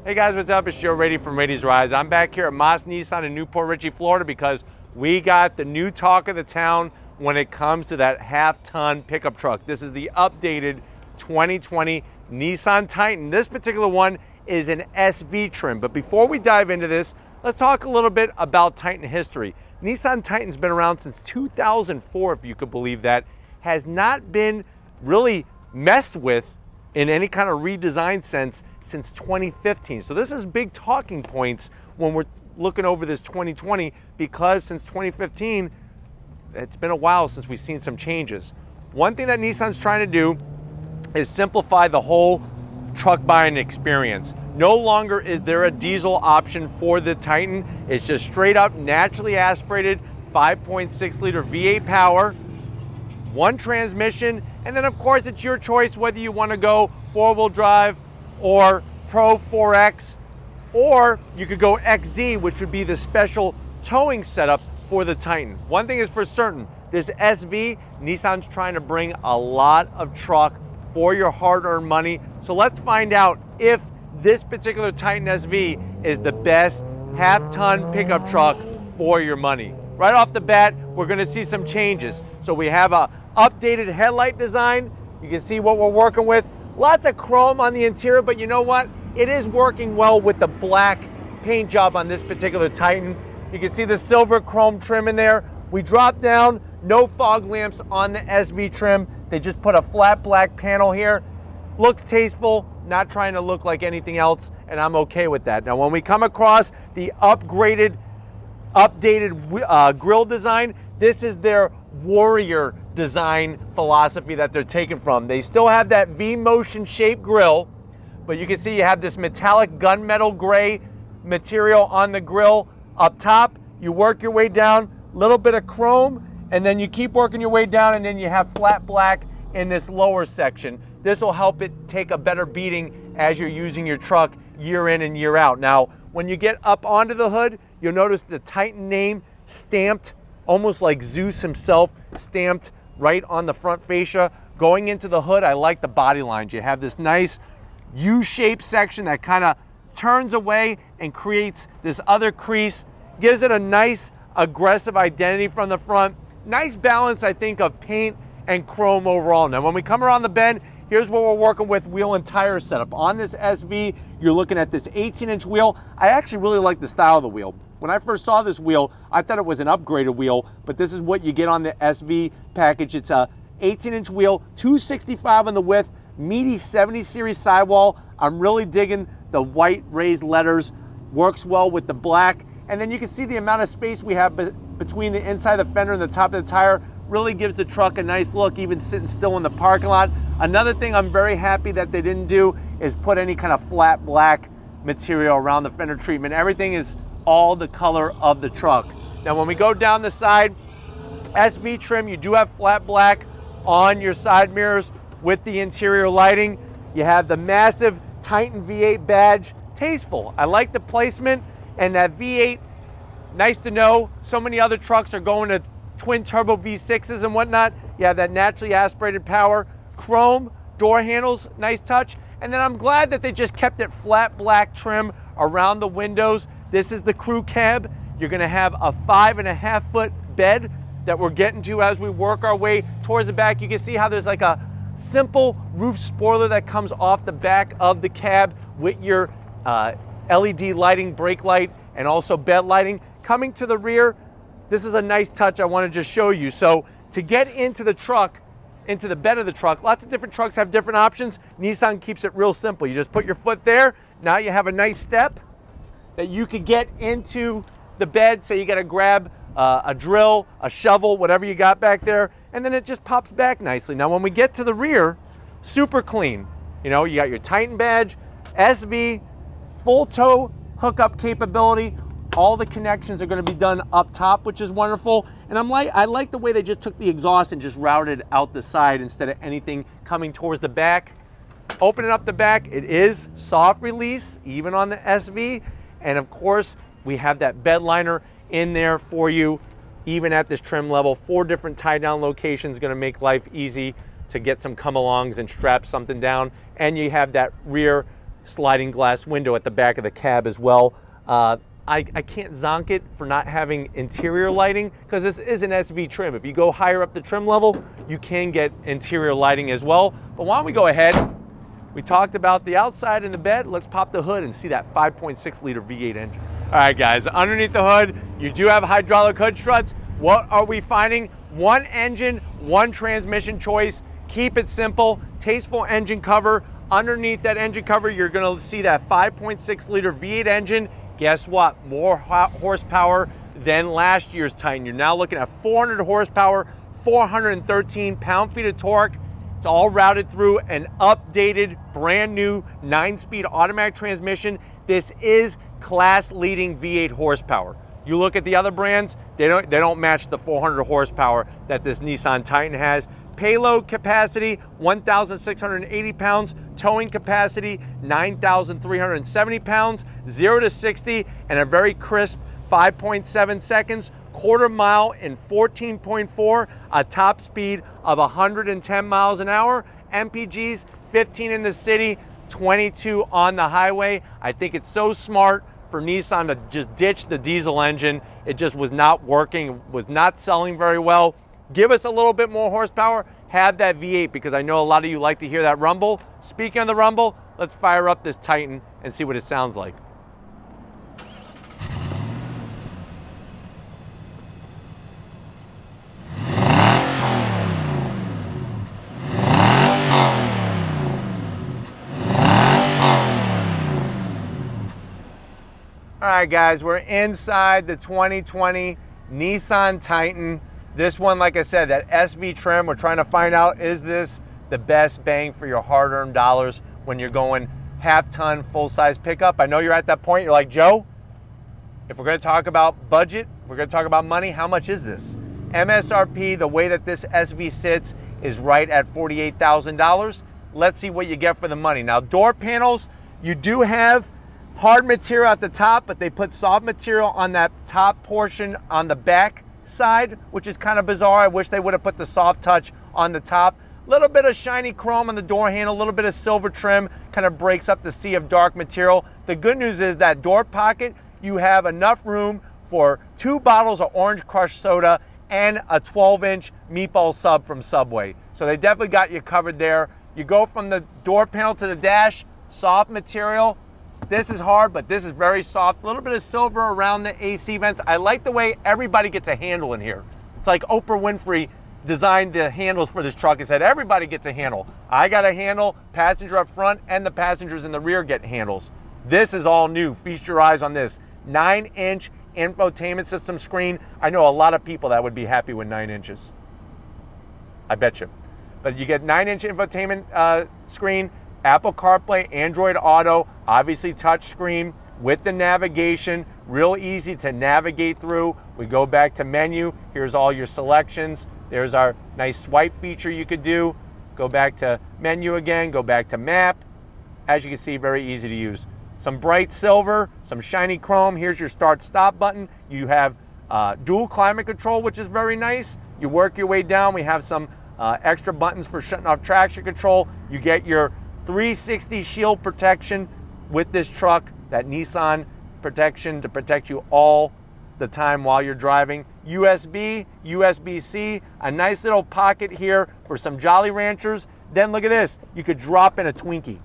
Hey guys, what's up? It's Joe Rady from Rady's Rides. I'm back here at Moss Nissan in Newport Richey, Florida because we got the new talk of the town when it comes to that half-ton pickup truck. This is the updated 2020 Nissan Titan. This particular one is an SV trim, but before we dive into this, let's talk a little bit about Titan history. Nissan Titan's been around since 2004, if you could believe that, has not been really messed with in any kind of redesign sense since 2015. So this is big talking points when we're looking over this 2020, because since 2015, it's been a while since we've seen some changes. One thing that Nissan's trying to do is simplify the whole truck buying experience. No longer is there a diesel option for the Titan. It's just straight up naturally aspirated 5.6 liter V8 power, one transmission, and then of course it's your choice whether you want to go four-wheel drive or Pro 4X, or you could go XD, which would be the special towing setup for the Titan. One thing is for certain, this SV, Nissan's trying to bring a lot of truck for your hard-earned money. So let's find out if this particular Titan SV is the best half-ton pickup truck for your money. Right off the bat, we're gonna see some changes. So we have a updated headlight design. You can see what we're working with. Lots of chrome on the interior, but you know what? It is working well with the black paint job on this particular Titan. You can see the silver chrome trim in there. We dropped down, no fog lamps on the SV trim. They just put a flat black panel here. Looks tasteful, not trying to look like anything else, and I'm okay with that. Now, when we come across the updated grille design, this is their Warrior design philosophy that they're taking from. They still have that V-motion shaped grille, but you can see you have this metallic gunmetal gray material on the grille up top. You work your way down, little bit of chrome, and then you keep working your way down, and then you have flat black in this lower section. This will help it take a better beating as you're using your truck year in and year out. Now, when you get up onto the hood, you'll notice the Titan name stamped, almost like Zeus himself, stamped right on the front fascia. Going into the hood, I like the body lines. You have this nice U-shaped section that kind of turns away and creates this other crease, gives it a nice aggressive identity from the front. Nice balance, I think, of paint and chrome overall. Now, when we come around the bend, here's what we're working with wheel and tire setup. On this SV, you're looking at this 18-inch wheel. I actually really like the style of the wheel. When I first saw this wheel, I thought it was an upgraded wheel, but this is what you get on the SV package. It's a 18-inch wheel, 265 on the width, meaty 70 series sidewall. I'm really digging the white raised letters. Works well with the black. And then you can see the amount of space we have between the inside of the fender and the top of the tire. Really gives the truck a nice look, even sitting still in the parking lot. Another thing I'm very happy that they didn't do is put any kind of flat black material around the fender treatment. Everything is all the color of the truck. Now, when we go down the side, SV trim, you do have flat black on your side mirrors with the interior lighting. You have the massive Titan V8 badge. Tasteful. I like the placement, and that V8, nice to know. So many other trucks are going to twin turbo V6s and whatnot. You have that naturally aspirated power. Chrome door handles, nice touch. And then I'm glad that they just kept it flat black trim around the windows. This is the crew cab. You're gonna have a 5.5 foot bed that we're getting to as we work our way towards the back. You can see how there's like a simple roof spoiler that comes off the back of the cab with your LED lighting, brake light, and also bed lighting. Coming to the rear, this is a nice touch I want to just show you. So to get into the truck, into the bed of the truck, lots of different trucks have different options. Nissan keeps it real simple. You just put your foot there. Now you have a nice step that you could get into the bed. So you got to grab a drill, a shovel, whatever you got back there, and then it just pops back nicely. Now, when we get to the rear, super clean. You know, you got your Titan badge, SV, full tow hookup capability. All the connections are going to be done up top, which is wonderful. And I like the way they just took the exhaust and just routed out the side instead of anything coming towards the back. Opening up the back, it is soft release, even on the SV. And of course, we have that bed liner in there for you, even at this trim level. 4 different tie down locations, gonna make life easy to get some come-alongs and strap something down. And you have that rear sliding glass window at the back of the cab as well. I can't zonk it for not having interior lighting because this is an SV trim. If you go higher up the trim level, you can get interior lighting as well. But why don't we go ahead? We talked about the outside and the bed. Let's pop the hood and see that 5.6 liter V8 engine. All right, guys, underneath the hood, you do have hydraulic hood struts. What are we finding? One engine, one transmission choice. Keep it simple. Tasteful engine cover. Underneath that engine cover, you're gonna see that 5.6 liter V8 engine. Guess what? More horsepower than last year's Titan. You're now looking at 400 horsepower, 413 pound-feet of torque. It's all routed through an updated, brand new 9-speed automatic transmission. This is class-leading V8 horsepower. You look at the other brands, they don't match the 400 horsepower that this Nissan Titan has. Payload capacity, 1,680 pounds. Towing capacity, 9,370 pounds. 0 to 60 in a very crisp 5.7 seconds. Quarter mile in 14.4. A top speed of 110 miles an hour. MPGs, 15 in the city, 22 on the highway. I think it's so smart for Nissan to just ditch the diesel engine. It just was not working, was not selling very well. Give us a little bit more horsepower, have that V8, because I know a lot of you like to hear that rumble. Speaking of the rumble, let's fire up this Titan and see what it sounds like. All right, guys, we're inside the 2020 Nissan Titan. This one, like I said, that SV trim, we're trying to find out, is this the best bang for your hard-earned dollars when you're going half-ton, full-size pickup? I know you're at that point, you're like, Joe, if we're gonna talk about budget, if we're gonna talk about money, how much is this? MSRP, the way that this SV sits, is right at $48,000. Let's see what you get for the money. Now, door panels, you do have hard material at the top, but they put soft material on that top portion on the back side, which is kind of bizarre. I wish they would have put the soft touch on the top. A little bit of shiny chrome on the door handle, a little bit of silver trim, kind of breaks up the sea of dark material. The good news is that door pocket, you have enough room for 2 bottles of orange crush soda and a 12-inch meatball sub from Subway. So they definitely got you covered there. You go from the door panel to the dash, soft material. This is hard, but this is very soft. A little bit of silver around the AC vents. I like the way everybody gets a handle in here. It's like Oprah Winfrey designed the handles for this truck and said, everybody gets a handle. I got a handle, passenger up front, and the passengers in the rear get handles. This is all new. Feast your eyes on this. 9-inch infotainment system screen. I know a lot of people that would be happy with 9 inches. I bet you. But you get 9-inch infotainment screen, Apple CarPlay, Android Auto, obviously touch screen with the navigation, real easy to navigate through. We go back to menu, here's all your selections. There's our nice swipe feature you could do. Go back to menu again, go back to map. As you can see, very easy to use. Some bright silver, some shiny chrome. Here's your start stop button. You have dual climate control, which is very nice. You work your way down. We have some extra buttons for shutting off traction control. You get your 360 shield protection with this truck, that Nissan protection to protect you all the time while you're driving. USB, USB-C, a nice little pocket here for some Jolly Ranchers. Then look at this, you could drop in a Twinkie.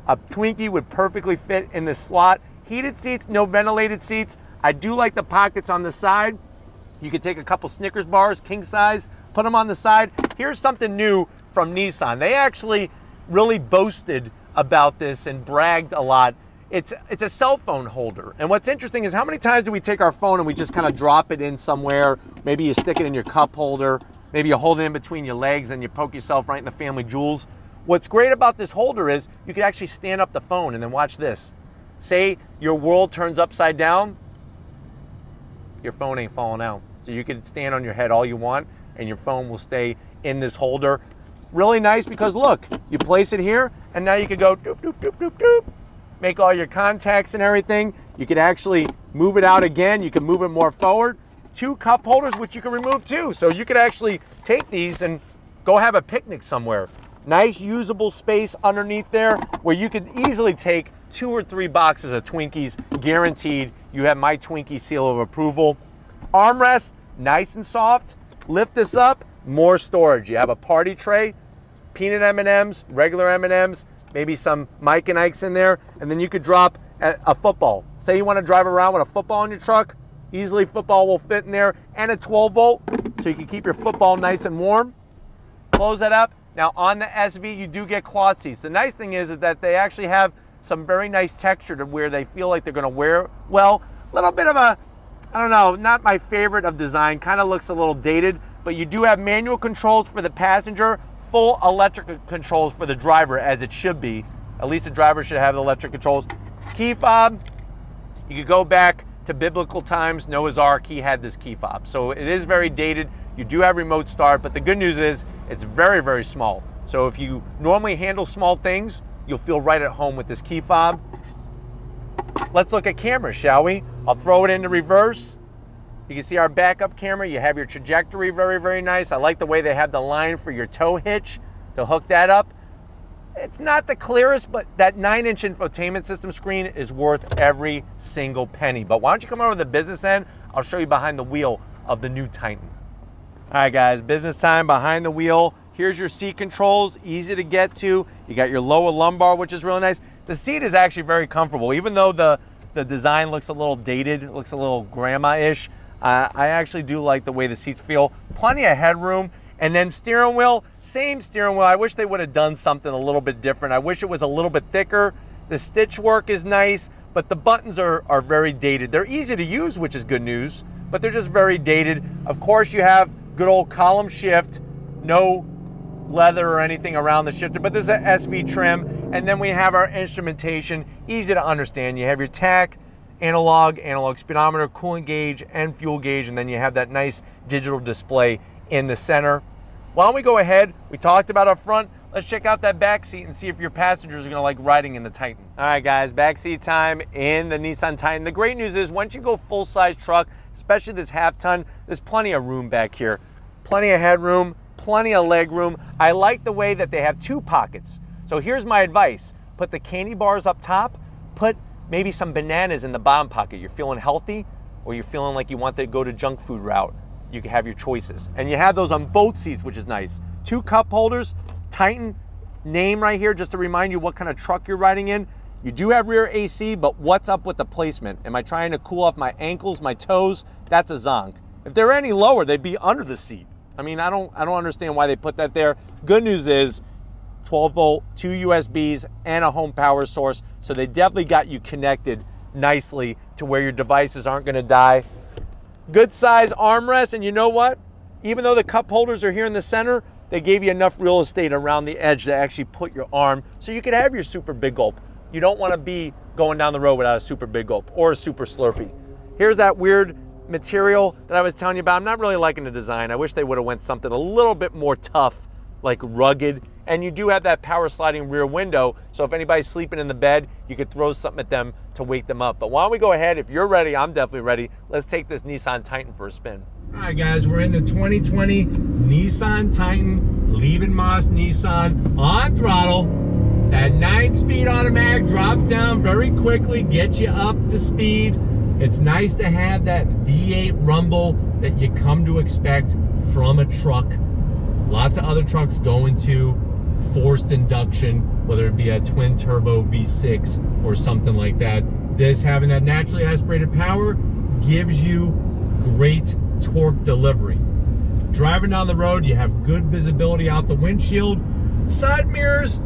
A Twinkie would perfectly fit in this slot. Heated seats, no ventilated seats. I do like the pockets on the side. You could take a couple Snickers bars, king size, put them on the side. Here's something new from Nissan. They actually really boasted about this and bragged a lot. It's a cell phone holder. And what's interesting is how many times do we take our phone and we just kind of drop it in somewhere? Maybe you stick it in your cup holder. Maybe you hold it in between your legs and you poke yourself right in the family jewels. What's great about this holder is you can actually stand up the phone and then watch this. Say your world turns upside down, your phone ain't falling out. So you can stand on your head all you want and your phone will stay in this holder. Really nice because look, you place it here and now you can go doop, doop, doop, doop, doop. Make all your contacts and everything. You can actually move it out again. You can move it more forward. 2 cup holders, which you can remove too. So you could actually take these and go have a picnic somewhere. Nice usable space underneath there where you could easily take 2 or 3 boxes of Twinkies, guaranteed. You have my Twinkie seal of approval. Armrest, nice and soft. Lift this up, more storage. You have a party tray, peanut M&Ms, regular M&Ms, maybe some Mike and Ike's in there, and then you could drop a football. Say you want to drive around with a football in your truck, easily football will fit in there, and a 12 volt, so you can keep your football nice and warm. Close that up. Now on the SV, you do get cloth seats. The nice thing is that they actually have some very nice texture to where they feel like they're gonna wear well. A little bit of a, I don't know, not my favorite of design, kind of looks a little dated, but you do have manual controls for the passenger, full electric controls for the driver, as it should be. At least the driver should have the electric controls. Key fob, you could go back to biblical times. Noah's Ark, he had this key fob. So it is very dated. You do have remote start, but the good news is it's very, very small. So if you normally handle small things, you'll feel right at home with this key fob. Let's look at cameras, shall we? I'll throw it into reverse. You can see our backup camera. You have your trajectory, very, very nice. I like the way they have the line for your tow hitch to hook that up. It's not the clearest, but that 9-inch infotainment system screen is worth every single penny. But why don't you come over to the business end? I'll show you behind the wheel of the new Titan. All right, guys, business time behind the wheel. Here's your seat controls, easy to get to. You got your lower lumbar, which is really nice. The seat is actually very comfortable. Even though the design looks a little dated, looks a little grandma-ish, I actually do like the way the seats feel. Plenty of headroom. And then steering wheel, same steering wheel. I wish they would have done something a little bit different. I wish it was a little bit thicker. The stitch work is nice, but the buttons are very dated. They're easy to use, which is good news, but they're just very dated. Of course, you have good old column shift, no leather or anything around the shifter, but this is an SV trim. And then we have our instrumentation, easy to understand. You have your tach, analog speedometer, coolant gauge, and fuel gauge, and then you have that nice digital display in the center. Why don't we go ahead? We talked about up front. Let's check out that back seat and see if your passengers are gonna like riding in the Titan. All right, guys, back seat time in the Nissan Titan. The great news is once you go full-size truck, especially this half-ton, there's plenty of room back here. Plenty of headroom, plenty of leg room. I like the way that they have 2 pockets. So here's my advice. Put the candy bars up top, put maybe some bananas in the bottom pocket. You're feeling healthy, or you're feeling like you want to go to junk food route. You can have your choices. And you have those on both seats, which is nice. 2 cup holders, Titan name right here, just to remind you what kind of truck you're riding in. You do have rear AC, but what's up with the placement? Am I trying to cool off my ankles, my toes? That's a zonk. If they're any lower, they'd be under the seat. I mean, I don't understand why they put that there. Good news is 12 volt, 2 USBs, and a home power source. So they definitely got you connected nicely to where your devices aren't gonna die. Good size armrest, and you know what? Even though the cup holders are here in the center, they gave you enough real estate around the edge to actually put your arm so you could have your super big gulp. You don't want to be going down the road without a super big gulp or a super Slurpee. Here's that weird material that I was telling you about. I'm not really liking the design. I wish they would have went something a little bit more tough, like rugged. And you do have that power sliding rear window, so if anybody's sleeping in the bed, you could throw something at them to wake them up. But why don't we go ahead? If you're ready, I'm definitely ready. Let's take this Nissan Titan for a spin. All right, guys, we're in the 2020 Nissan Titan, leaving Moss Nissan on throttle. That 9-speed automatic drops down very quickly, gets you up to speed. It's nice to have that V8 rumble that you come to expect from a truck. Lots of other trucks go into forced induction, whether it be a twin turbo V6 or something like that. This, having that naturally aspirated power, gives you great torque delivery. Driving down the road, you have good visibility out the windshield. Side mirrors,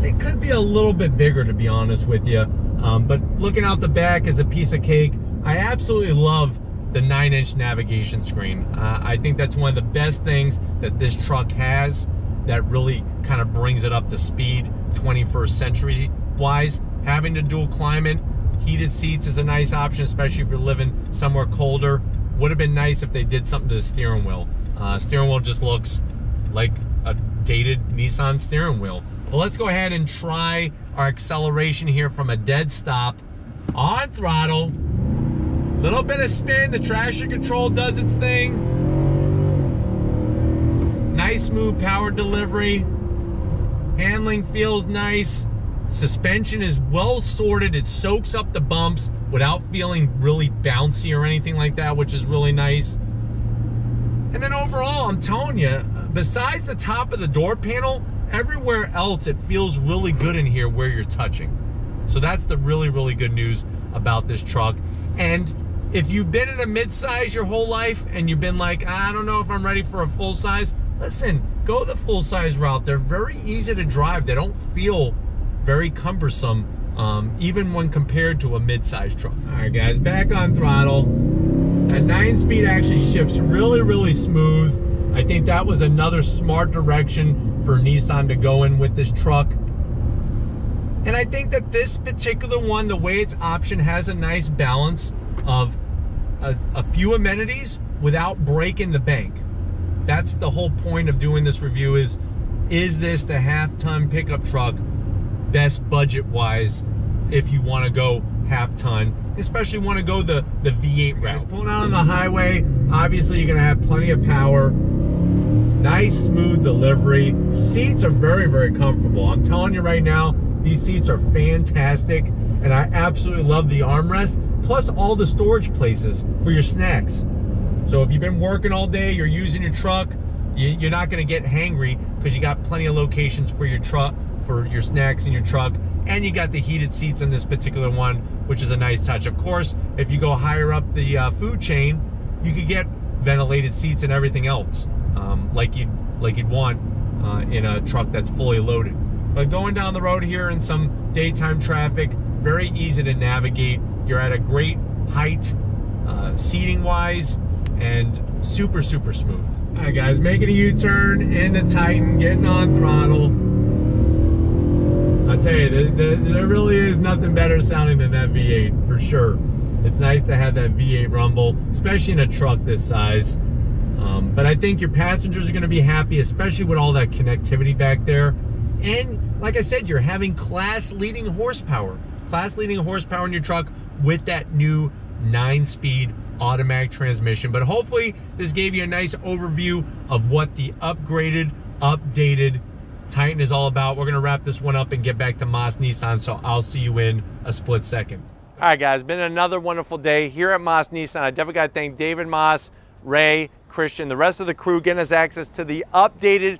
they could be a little bit bigger, to be honest with you, but looking out the back is a piece of cake. I absolutely love the 9-inch navigation screen. I think that's one of the best things that this truck has that really kind of brings it up to speed 21st century wise. Having the dual climate, heated seats is a nice option, especially if you're living somewhere colder. Would have been nice if they did something to the steering wheel. Steering wheel just looks like a dated Nissan steering wheel. But let's go ahead and try our acceleration here from a dead stop on throttle. Little bit of spin, the traction control does its thing. Nice smooth power delivery. Handling feels nice. Suspension is well sorted. It soaks up the bumps without feeling really bouncy or anything like that, which is really nice. And then overall, I'm telling you, besides the top of the door panel, everywhere else it feels really good in here where you're touching. So that's the really, really good news about this truck. And if you've been in a mid-size your whole life and you've been like, I don't know if I'm ready for a full size, listen, go the full size route. They're very easy to drive. They don't feel very cumbersome, even when compared to a mid-size truck. All right, guys, back on throttle. That 9-speed actually shifts really, really smooth. I think that was another smart direction for Nissan to go in with this truck. And I think that this particular one, the way it's optioned, has a nice balance of a few amenities without breaking the bank. That's the whole point of doing this review is this the half-ton pickup truck best budget-wise if you want to go half-ton, especially want to go the V8 route. Pulling out on the highway, obviously you're going to have plenty of power. Nice, smooth delivery. Seats are very, very comfortable. I'm telling you right now, these seats are fantastic, and I absolutely love the armrest, plus all the storage places for your snacks. So if you've been working all day, you're using your truck, you're not going to get hangry because you got plenty of locations for your truck, for your snacks in your truck, and you got the heated seats on this particular one, which is a nice touch. Of course, if you go higher up the food chain, you could get ventilated seats and everything else, like you'd want in a truck that's fully loaded. But going down the road here in some daytime traffic, very easy to navigate. You're at a great height, seating wise, and super, super smooth. All right, guys, making a U-turn in the Titan, getting on throttle. I'll tell you, there really is nothing better sounding than that V8, for sure. It's nice to have that V8 rumble, especially in a truck this size. But I think your passengers are going to be happy, especially with all that connectivity back there. And like I said, you're having class-leading horsepower. Class-leading horsepower in your truck with that new 9-speed automatic transmission. But hopefully this gave you a nice overview of what the upgraded, updated Titan is all about. We're going to wrap this one up and get back to Moss Nissan, so I'll see you in a split second. All right, guys, been another wonderful day here at Moss Nissan. I definitely got to thank David Moss, Ray, Christian, the rest of the crew getting us access to the updated,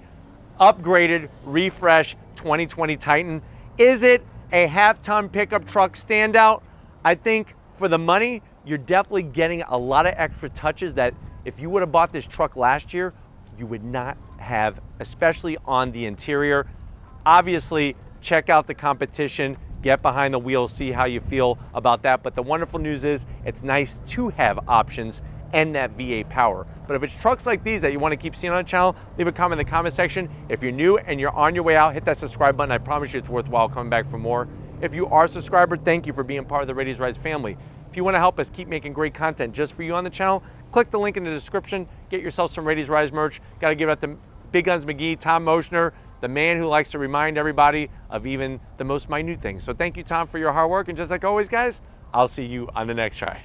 upgraded, refresh 2020 Titan. Is it a half-ton pickup truck standout? I think for the money, you're definitely getting a lot of extra touches that if you would have bought this truck last year, you would not have, especially on the interior. Obviously, check out the competition, get behind the wheel, see how you feel about that. But the wonderful news is it's nice to have options and that V8 power. But if it's trucks like these that you want to keep seeing on the channel, leave a comment in the comment section. If you're new and you're on your way out, hit that subscribe button. I promise you it's worthwhile coming back for more. If you are a subscriber, thank you for being part of the Radies Rise family. If you want to help us keep making great content just for you on the channel, click the link in the description, get yourself some Radies Rise merch. Got to give it up to Big Guns McGee, Tom Moschner, the man who likes to remind everybody of even the most minute things. So thank you, Tom, for your hard work. And just like always, guys, I'll see you on the next ride.